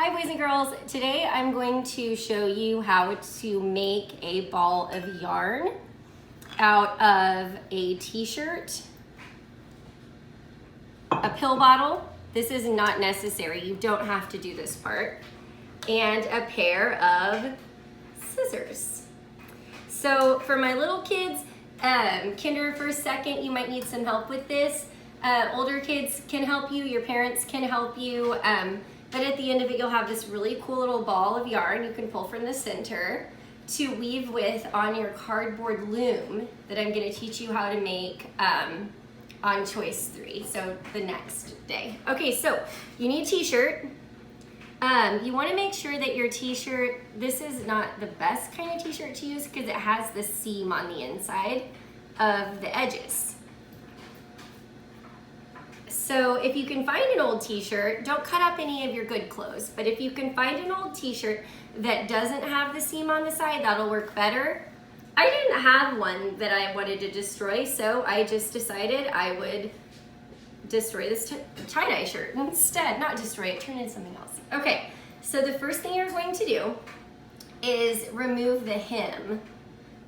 Hi boys and girls, today I'm going to show you how to make a ball of yarn out of a t-shirt, a pill bottle. This is not necessary, you don't have to do this part, and a pair of scissors. So for my little kids, kinder, first, second, you might need some help with this. Older kids can help you, your parents can help you. But at the end of it, you'll have this really cool little ball of yarn you can pull from the center to weave with on your cardboard loom that I'm gonna teach you how to make on choice 3, so the next day. Okay, so you need a t-shirt. You wanna make sure that your t-shirt, this is not the best kind of t-shirt to use because it has the seam on the inside of the edges. So if you can find an old t-shirt, don't cut up any of your good clothes, but if you can find an old t-shirt that doesn't have the seam on the side, that'll work better. I didn't have one that I wanted to destroy, so I just decided I would destroy this tie-dye shirt instead, not destroy it, turn it into something else. Okay, so the first thing you're going to do is remove the hem.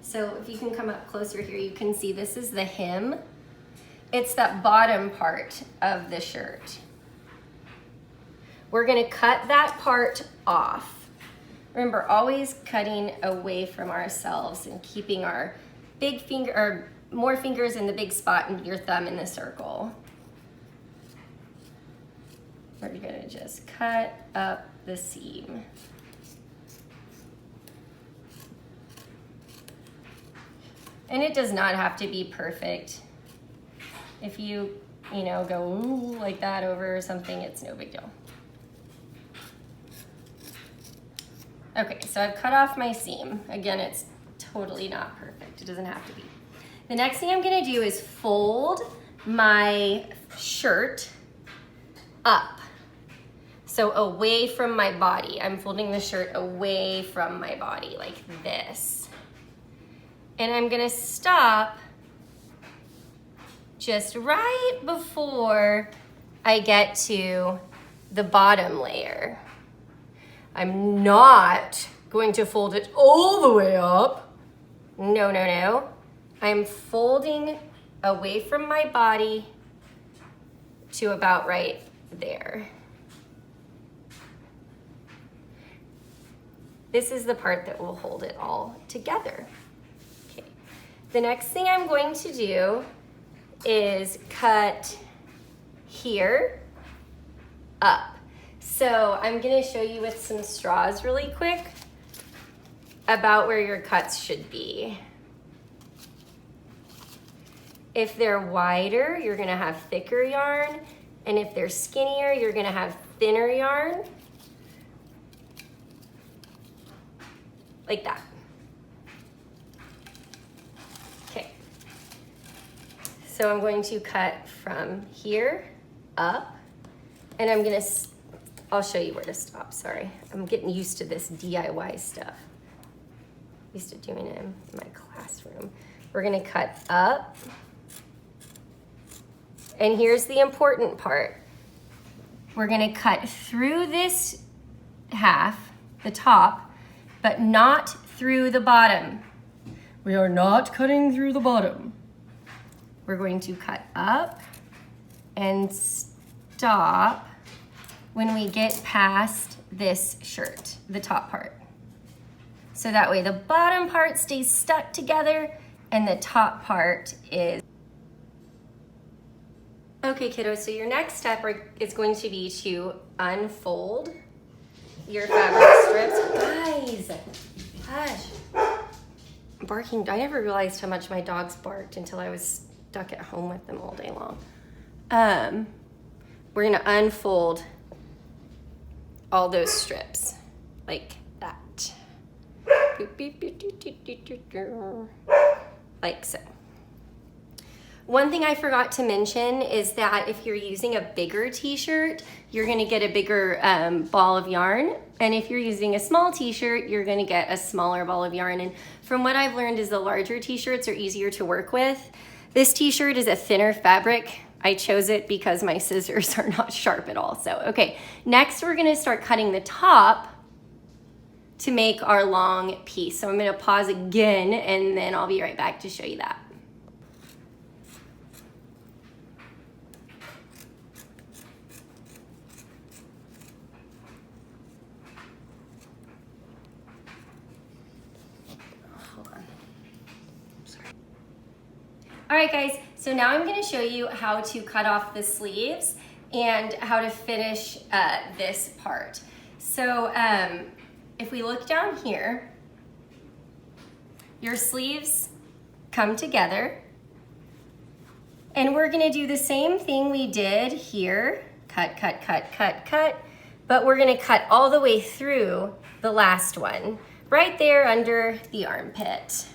So if you can come up closer here, you can see this is the hem. It's that bottom part of the shirt. We're gonna cut that part off. Remember, always cutting away from ourselves and keeping our big finger, or more fingers in the big spot and your thumb in the circle. We're gonna just cut up the seam. And it does not have to be perfect. If you go ooh, like that over something, it's no big deal. Okay, so I've cut off my seam. Again, it's totally not perfect. It doesn't have to be. The next thing I'm gonna do is fold my shirt up. So away from my body. I'm folding the shirt away from my body like this. And I'm gonna stop just right before I get to the bottom layer. I'm not going to fold it all the way up. No, no, no. I'm folding away from my body to about right there. This is the part that will hold it all together. Okay. The next thing I'm going to do is cut here up. So I'm gonna show you with some straws really quick about where your cuts should be. If they're wider, you're gonna have thicker yarn, and if they're skinnier, you're gonna have thinner yarn. Like that. So I'm going to cut from here up, and I'll show you where to stop, sorry. I'm getting used to this DIY stuff. Used to doing it in my classroom. We're gonna cut up, and here's the important part. We're gonna cut through this half, the top, but not through the bottom. We are not cutting through the bottom. We're going to cut up and stop when we get past this shirt, the top part. So that way the bottom part stays stuck together and the top part is. Okay, kiddos, so your next step is going to be to unfold your fabric strips. Guys, hush. Barking, I never realized how much my dogs barked until I was stuck at home with them all day long. We're gonna unfold all those strips like that. Like so. One thing I forgot to mention is that if you're using a bigger t-shirt, you're gonna get a bigger ball of yarn. And if you're using a small t-shirt, you're gonna get a smaller ball of yarn. And from what I've learned is the larger t-shirts are easier to work with. This t-shirt is a thinner fabric. I chose it because my scissors are not sharp at all. So, okay, next we're gonna start cutting the top to make our long piece. So I'm gonna pause again and then I'll be right back to show you that. All right guys, so now I'm gonna show you how to cut off the sleeves and how to finish this part. So if we look down here, your sleeves come together and we're gonna do the same thing we did here, cut, cut, cut, cut, cut, but we're gonna cut all the way through the last one, right there under the armpit.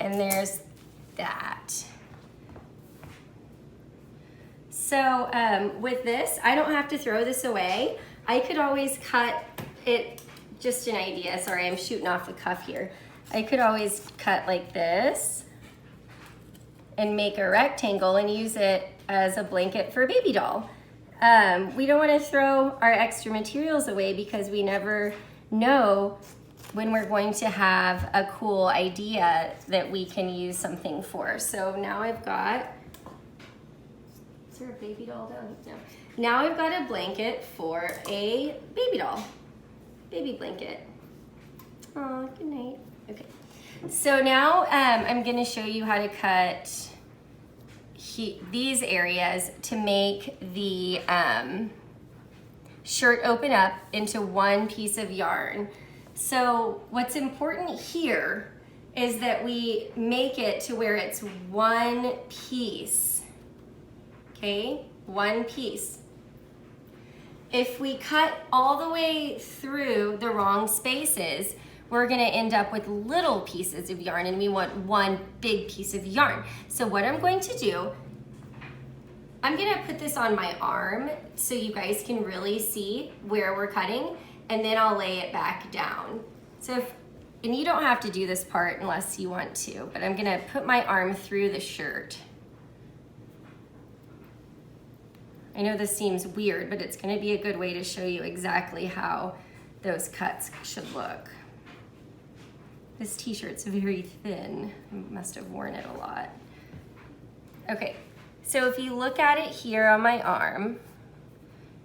And there's that. So with this, I don't have to throw this away. I could always cut it, just an idea, sorry, I'm shooting off the cuff here. I could always cut like this and make a rectangle and use it as a blanket for a baby doll. We don't want to throw our extra materials away because we never know when we're going to have a cool idea that we can use something for. So now I've got, is there a baby doll down here? No. Now I've got a blanket for a baby doll, baby blanket. Oh, good night. Okay. So now I'm gonna show you how to cut these areas to make the shirt open up into one piece of yarn. So what's important here is that we make it to where it's one piece, okay? One piece. If we cut all the way through the wrong spaces, we're gonna end up with little pieces of yarn and we want one big piece of yarn. So what I'm going to do, I'm gonna put this on my arm so you guys can really see where we're cutting, and then I'll lay it back down. So and you don't have to do this part unless you want to, but I'm gonna put my arm through the shirt. I know this seems weird, but it's gonna be a good way to show you exactly how those cuts should look. This t-shirt's very thin. I must have worn it a lot. Okay, so if you look at it here on my arm,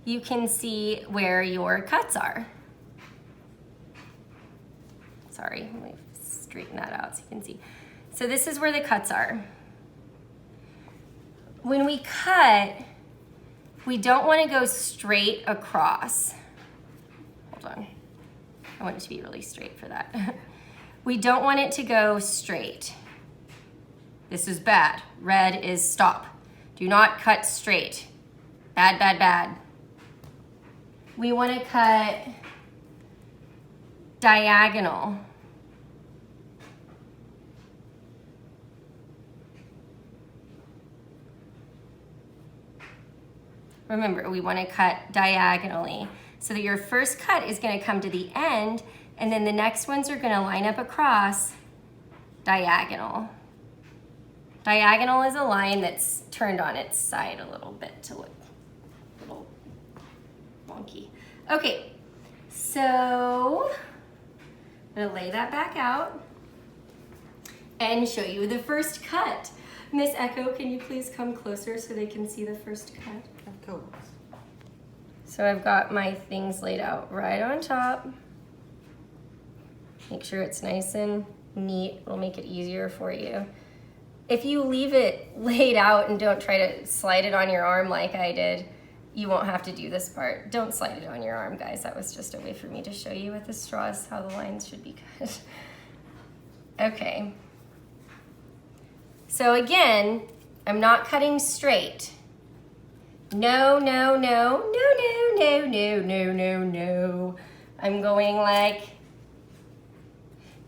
you can see where your cuts are. Sorry, let me straighten that out so you can see. So this is where the cuts are. When we cut, we don't want to go straight across. Hold on. I want it to be really straight for that. We don't want it to go straight. This is bad. Red is stop. Do not cut straight. Bad, bad, bad. We want to cut diagonal. Remember, we want to cut diagonally so that your first cut is going to come to the end and then the next ones are going to line up across diagonal. Diagonal is a line that's turned on its side a little bit to look a little wonky. Okay, so I'm gonna lay that back out and show you the first cut. Miss Echo, can you please come closer so they can see the first cut? Go. So I've got my things laid out right on top. Make sure it's nice and neat. It'll make it easier for you. If you leave it laid out and don't try to slide it on your arm like I did, you won't have to do this part. Don't slide it on your arm, guys. That was just a way for me to show you with the straws how the lines should be cut. Okay. So again, I'm not cutting straight. No, no, no, no, no, no, no, no, no, no. I'm going like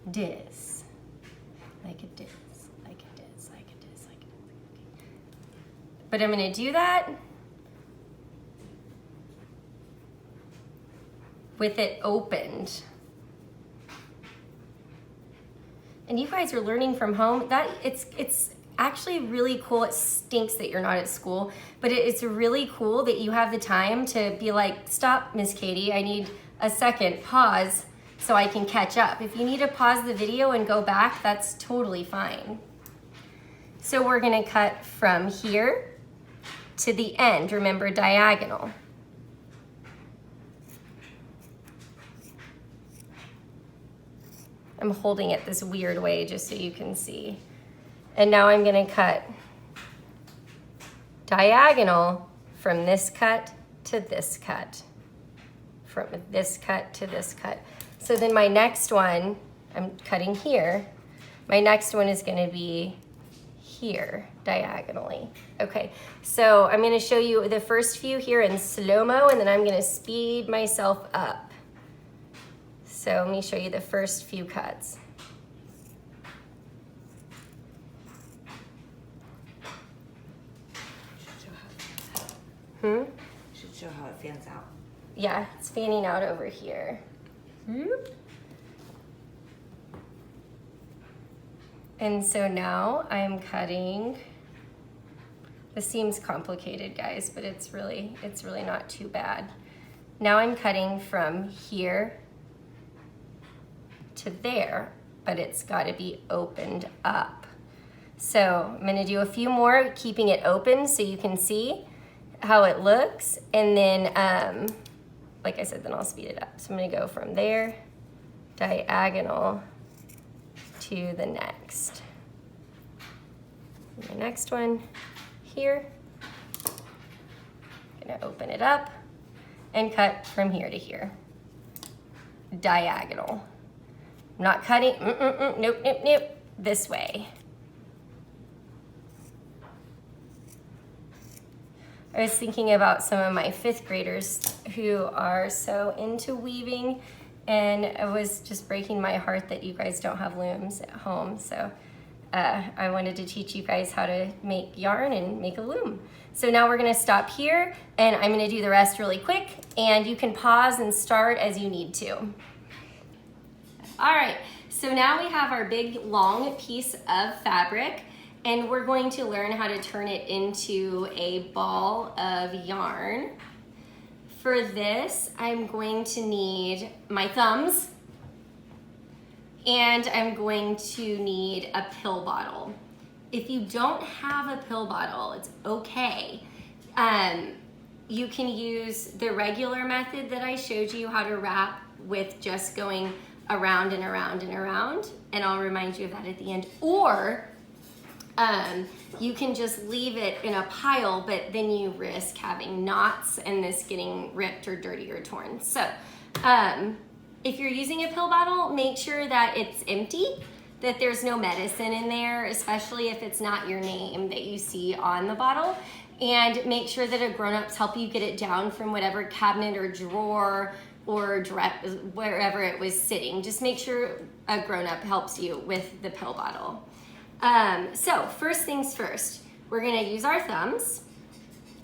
this, like a this, like a this, like a this, like a this. But I'm gonna do that with it opened. and you guys are learning from home. It's actually really cool. It stinks that you're not at school, but it's really cool that you have the time to be like, stop, Miss Katie, I need a second, pause, so I can catch up. If you need to pause the video and go back, that's totally fine. So we're gonna cut from here to the end, remember, diagonal. I'm holding it this weird way just so you can see. And now I'm gonna cut diagonal from this cut to this cut, from this cut to this cut. So then my next one, I'm cutting here, my next one is gonna be here, diagonally. Okay, so I'm gonna show you the first few here in slow-mo, and then I'm gonna speed myself up. So let me show you the first few cuts. Should show how it fans out. Yeah, it's fanning out over here. And so now I'm cutting. This seems complicated, guys, but it's really not too bad. Now I'm cutting from here to there, but it's got to be opened up. So I'm going to do a few more, keeping it open so you can see how it looks, and then like I said, then I'll speed it up. So I'm going to go from there, diagonal, to the next. And the next one here. I'm going to open it up and cut from here to here, diagonal. I'm not cutting, nope, this way. I was thinking about some of my 5th graders who are so into weaving, and it was just breaking my heart that you guys don't have looms at home. So I wanted to teach you guys how to make yarn and make a loom. So now we're gonna stop here, and I'm gonna do the rest really quick, and you can pause and start as you need to. All right, so now we have our big long piece of fabric, and we're going to learn how to turn it into a ball of yarn. For this, I'm going to need my thumbs, and I'm going to need a pill bottle. If you don't have a pill bottle, it's okay. You can use the regular method that I showed you how to wrap with just going around and around and around, and I'll remind you of that at the end. Or you can just leave it in a pile, but then you risk having knots and this getting ripped or dirty or torn. So if you're using a pill bottle, make sure that it's empty, that there's no medicine in there, especially if it's not your name that you see on the bottle. And make sure that a grown-ups help you get it down from whatever cabinet or drawer or wherever it was sitting. Just make sure a grown-up helps you with the pill bottle. So first things first, we're gonna use our thumbs.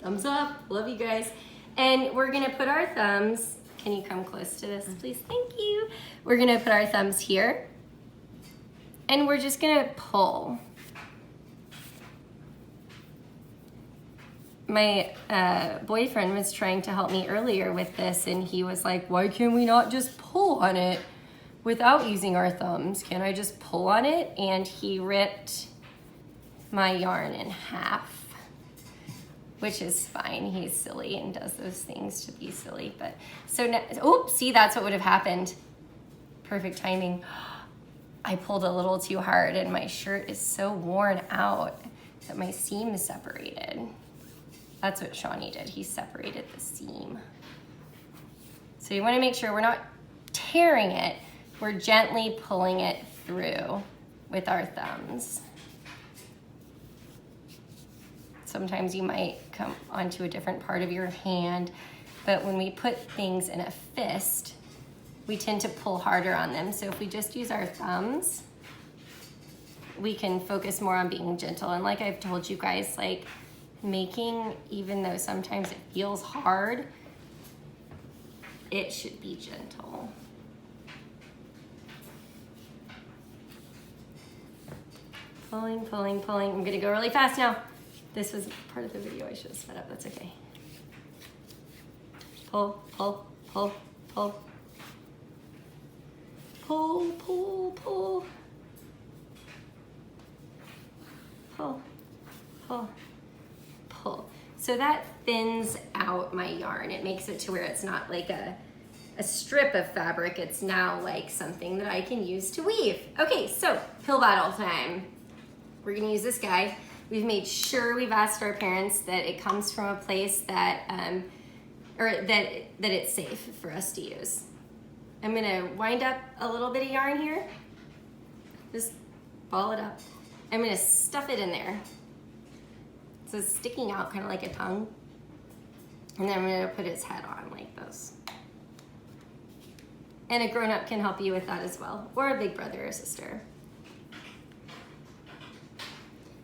Thumbs up, love you guys. And we're gonna put our thumbs, can you come close to this, please? Thank you. We're gonna put our thumbs here, and we're just gonna pull. My boyfriend was trying to help me earlier with this, and he was like, why can we not just pull on it without using our thumbs? Can I just pull on it? And he ripped my yarn in half, which is fine. He's silly and does those things to be silly. But so now, oops, see, that's what would have happened. Perfect timing. I pulled a little too hard, and my shirt is so worn out that my seam is separated. That's what Shawnee did. He separated the seam. So you want to make sure we're not tearing it. We're gently pulling it through with our thumbs. Sometimes you might come onto a different part of your hand, but when we put things in a fist, we tend to pull harder on them. So if we just use our thumbs, we can focus more on being gentle. And like I've told you guys, like making, even though sometimes it feels hard, it should be gentle. Pulling, pulling, pulling. I'm gonna go really fast now. This was part of the video I should have sped up, that's okay. Pull, pull, pull, pull. Pull, pull, pull. Pull, pull, pull. So that thins out my yarn. It makes it to where it's not like a strip of fabric. It's now like something that I can use to weave. Okay, so pill bottle time. We're gonna use this guy. We've made sure we've asked our parents that it comes from a place that, or that it's safe for us to use. I'm gonna wind up a little bit of yarn here. Just ball it up. I'm gonna stuff it in there. So it's sticking out kind of like a tongue. And then I'm gonna put its head on like this. And a grown-up can help you with that as well, or a big brother or sister.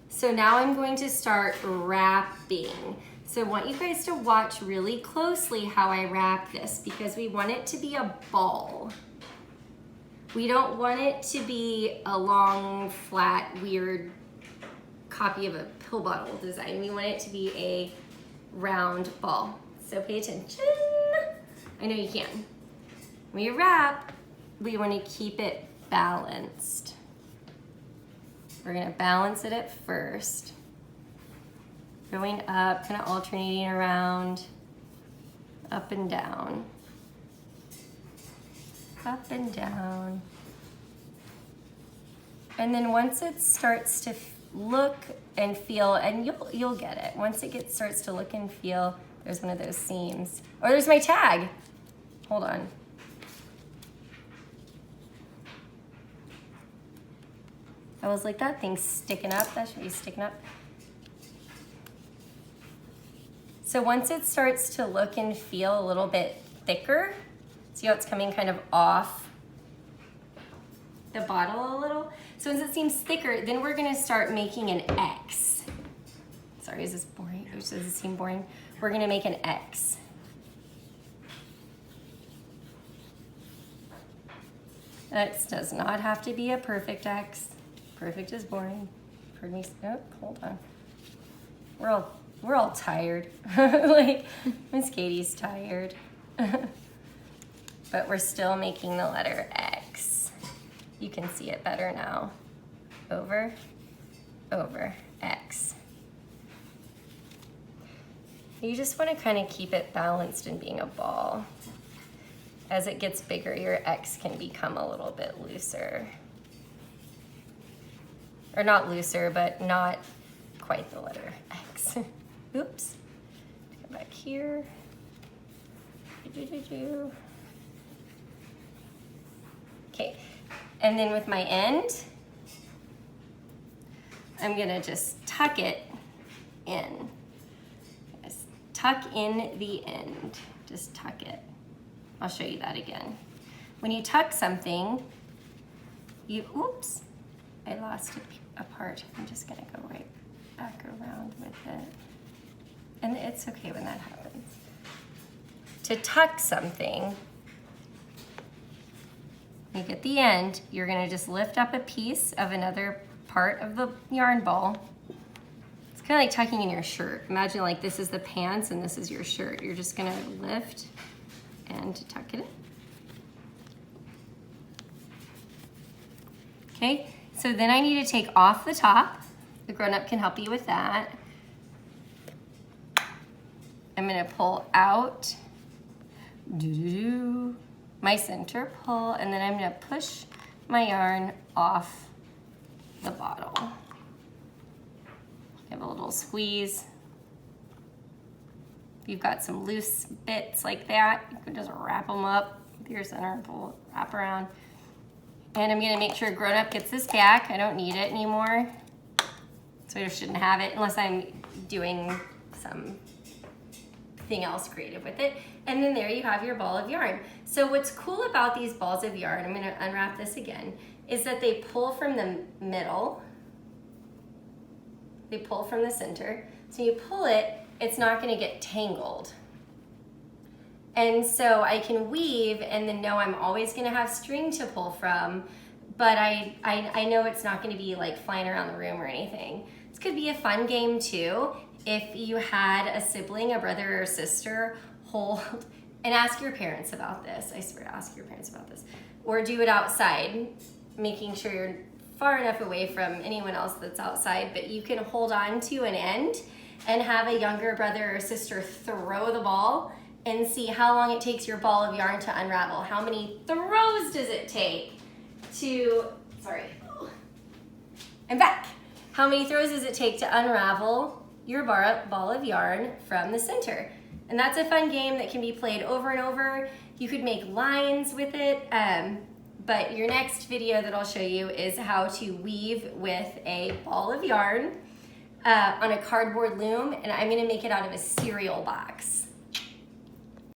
So now I'm going to start wrapping. So I want you guys to watch really closely how I wrap this because we want it to be a ball. We don't want it to be a long, flat, weird copy of a pill bottle design. We want it to be a round ball. So pay attention. I know you can. When you wrap, we want to keep it balanced. We're gonna balance it at first. Going up, kind of alternating around, up and down, up and down. And then once it starts to look and feel, and you'll get it. Once it starts to look and feel, there's one of those seams. Oh, there's my tag. Hold on. I was like, that thing's sticking up. That should be sticking up. So once it starts to look and feel a little bit thicker, see how it's coming kind of off the bottle a little? So once it seems thicker, then we're gonna start making an X. Sorry, is this boring? Does this seem boring? We're gonna make an X. X does not have to be a perfect X. Perfect is boring. Heard me, oh, hold on. We're all tired. Like, Miss Katie's tired. But we're still making the letter X. You can see it better now. Over, over, X. You just want to kind of keep it balanced and being a ball. As it gets bigger, your X can become a little bit looser. Or not looser, but not quite the letter X. Oops. Go back here. Okay, and then with my end, I'm gonna just tuck it in. Just tuck in the end. Just tuck it. I'll show you that again. When you tuck something, oops, I lost a part. I'm just gonna go right back around with it. And it's okay when that happens. To tuck something, you get the end, you're gonna just lift up a piece of another part of the yarn ball. It's kind of like tucking in your shirt. Imagine like this is the pants and this is your shirt. You're just gonna lift and tuck it in. Okay, so then I need to take off the top. The grown-up can help you with that. I'm gonna pull out my center pull, and then I'm gonna push my yarn off the bottle. Give a little squeeze. If you've got some loose bits like that, you can just wrap them up with your center pull, wrap around. And I'm gonna make sure grown-up gets this back. I don't need it anymore. So I shouldn't have it unless I'm doing something else creative with it. And then there you have your ball of yarn. So what's cool about these balls of yarn, I'm gonna unwrap this again, is that they pull from the middle. They pull from the center. So you pull it, it's not gonna get tangled. And so I can weave and then know I'm always gonna have string to pull from, but I know it's not going to be like flying around the room or anything. This could be a fun game too. If you had a sibling, a brother or sister, hold and ask your parents about this. I swear, ask your parents about this. Or do it outside, making sure you're far enough away from anyone else that's outside, but you can hold on to an end and have a younger brother or sister throw the ball and see how long it takes your ball of yarn to unravel. How many throws does it take to, I'm back. How many throws does it take to unravel your ball of yarn from the center? And that's a fun game that can be played over and over. You could make lines with it, but your next video that I'll show you is how to weave with a ball of yarn on a cardboard loom, and I'm gonna make it out of a cereal box.